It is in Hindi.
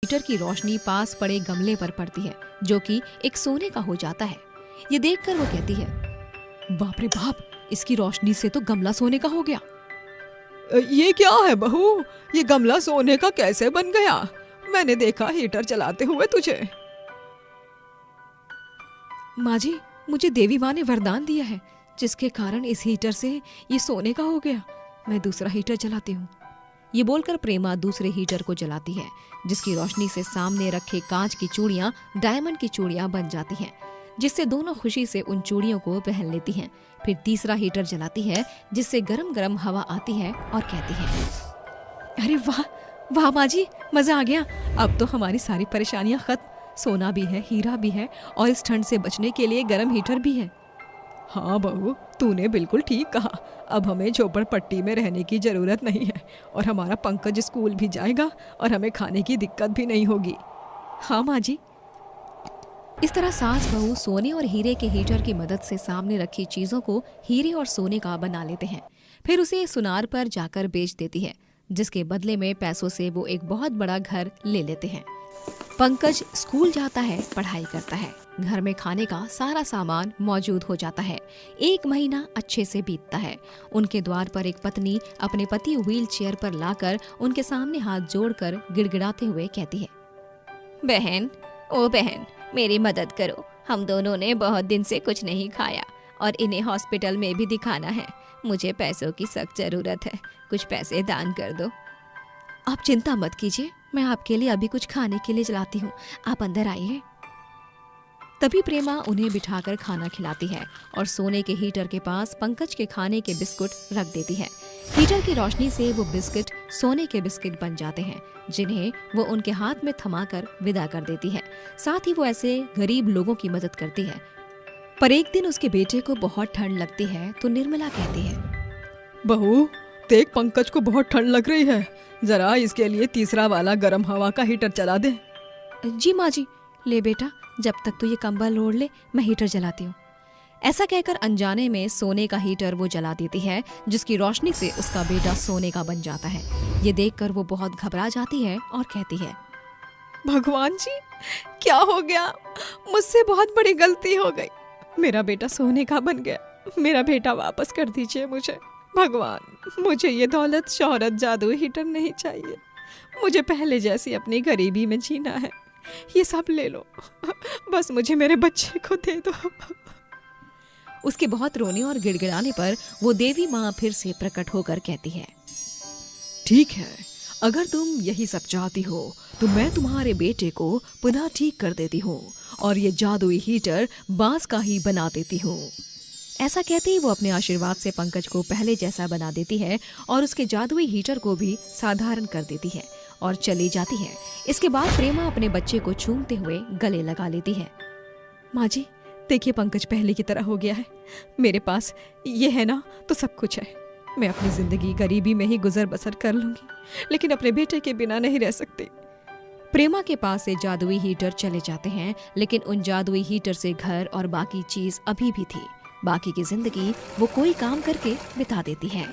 हीटर की रोशनी पास पड़े गमले पर पड़ती है जो कि एक सोने का हो जाता है। ये देखकर वो कहती है, बाप रे बाप, इसकी रोशनी से तो गमला सोने का हो गया। ये क्या है बहू, ये गमला सोने का कैसे बन गया? मैंने देखा हीटर चलाते हुए तुझे। माँ जी, मुझे देवी माँ ने वरदान दिया है जिसके कारण इस हीटर से ये सोने का हो गया। मैं दूसरा हीटर जलाती हूँ। ये बोलकर प्रेमा दूसरे हीटर को जलाती है जिसकी रोशनी से सामने रखे कांच की चूड़ियां डायमंड की चूड़ियां बन जाती हैं, जिससे दोनों खुशी से उन चूड़ियों को पहन लेती हैं। फिर तीसरा हीटर जलाती है जिससे गरम गरम हवा आती है और कहती है, अरे वाह वाह माँ जी, मजा आ गया। अब तो हमारी सारी परेशानियां खत्म। सोना भी है, हीरा भी है और इस ठंड से बचने के लिए गर्म हीटर भी है। हाँ बहू, तूने बिल्कुल ठीक कहा। अब हमें झोपड़पट्टी में रहने की जरूरत नहीं है और हमारा पंकज स्कूल भी जाएगा और हमें खाने की दिक्कत भी नहीं होगी। हाँ माँ जी। इस तरह सास बहू सोने और हीरे के हीटर की मदद से सामने रखी चीजों को हीरे और सोने का बना लेते हैं। फिर उसे सुनार पर जाकर बेच देती है, जिसके बदले में पैसों से वो एक बहुत बड़ा घर ले लेते हैं। पंकज स्कूल जाता है, पढ़ाई करता है। घर में खाने का सारा सामान मौजूद हो जाता है। 1 महीना अच्छे से बीतता है। उनके द्वार पर एक पत्नी अपने पति व्हील चेयर पर लाकर उनके सामने हाथ जोड़कर गिड़गिड़ाते हुए कहती है, बहन, ओ बहन, मेरी मदद करो। हम दोनों ने बहुत दिन से कुछ नहीं खाया और इन्हें हॉस्पिटल में भी दिखाना है। मुझे पैसों की सख्त जरूरत है, कुछ पैसे दान कर दो। आप चिंता मत कीजिए, मैं आपके लिए अभी कुछ खाने के लिए चलाती हूँ, आप अंदर आइए। तभी प्रेमा उन्हें बिठाकर खाना खिलाती है और सोने के हीटर के पास पंकज के खाने के बिस्कुट रख देती है। हीटर की रोशनी से वो बिस्किट सोने के बिस्किट बन जाते हैं, जिन्हें वो उनके हाथ में थमाकर विदा कर देती है। साथ ही वो ऐसे गरीब लोगों की मदद करती है। पर एक दिन उसके बेटे को बहुत ठंड लगती है तो निर्मला कहती है, बहू देख, पंकज को बहुत ठंड लग रही है, जरा इसके लिए तीसरा वाला गर्म हवा का हीटर चला दे। जी माँ जी। ले बेटा, जब तक तू ये कंबल ओढ़ ले, मैं हीटर जलाती हूँ। ऐसा कहकर अनजाने में सोने का हीटर वो जला देती है, जिसकी रोशनी से उसका बेटा सोने का बन जाता है। ये देखकर वो बहुत घबरा जाती है और कहती है, भगवान जी, क्या हो गया? मुझसे बहुत बड़ी गलती हो गई। मेरा बेटा सोने का बन गया। मेरा बेटा वापस कर दीजिए मुझे। भगवान, मुझे ये दौलत, शोहरत, जादू हीटर नहीं चाहिए। मुझे पहले जैसी अपनी गरीबी में जीना है। ये सब ले लो, बस मुझे मेरे बच्चे को दे दो। उसके बहुत रोने और गिड़गिड़ाने पर वो देवी माँ फिर से प्रकट होकर कहती है, ठीक है, अगर तुम यही सब चाहती हो तो मैं तुम्हारे बेटे को पुनः ठीक कर देती हूँ और ये जादुई हीटर बांस का ही बना देती हूँ। ऐसा कहते ही वो अपने आशीर्वाद से पंकज को पहले जैसा बना देती है और उसके जादुई हीटर को भी साधारण कर देती है और चली जाती है। इसके बाद प्रेमा अपने बच्चे को चूमते हुए गले लगा लेती है। माँ जी, देखिए पंकज पहले की तरह हो गया है। मेरे पास ये है ना तो सब कुछ है। मैं अपनी जिंदगी गरीबी में ही गुजर बसर कर लूंगी, लेकिन अपने बेटे के बिना नहीं रह सकती। प्रेमा के पास से जादुई हीटर चले जाते हैं, लेकिन उन जादुई हीटर से घर और बाकी चीज अभी भी थी। बाकी की जिंदगी वो कोई काम करके बिता देती है।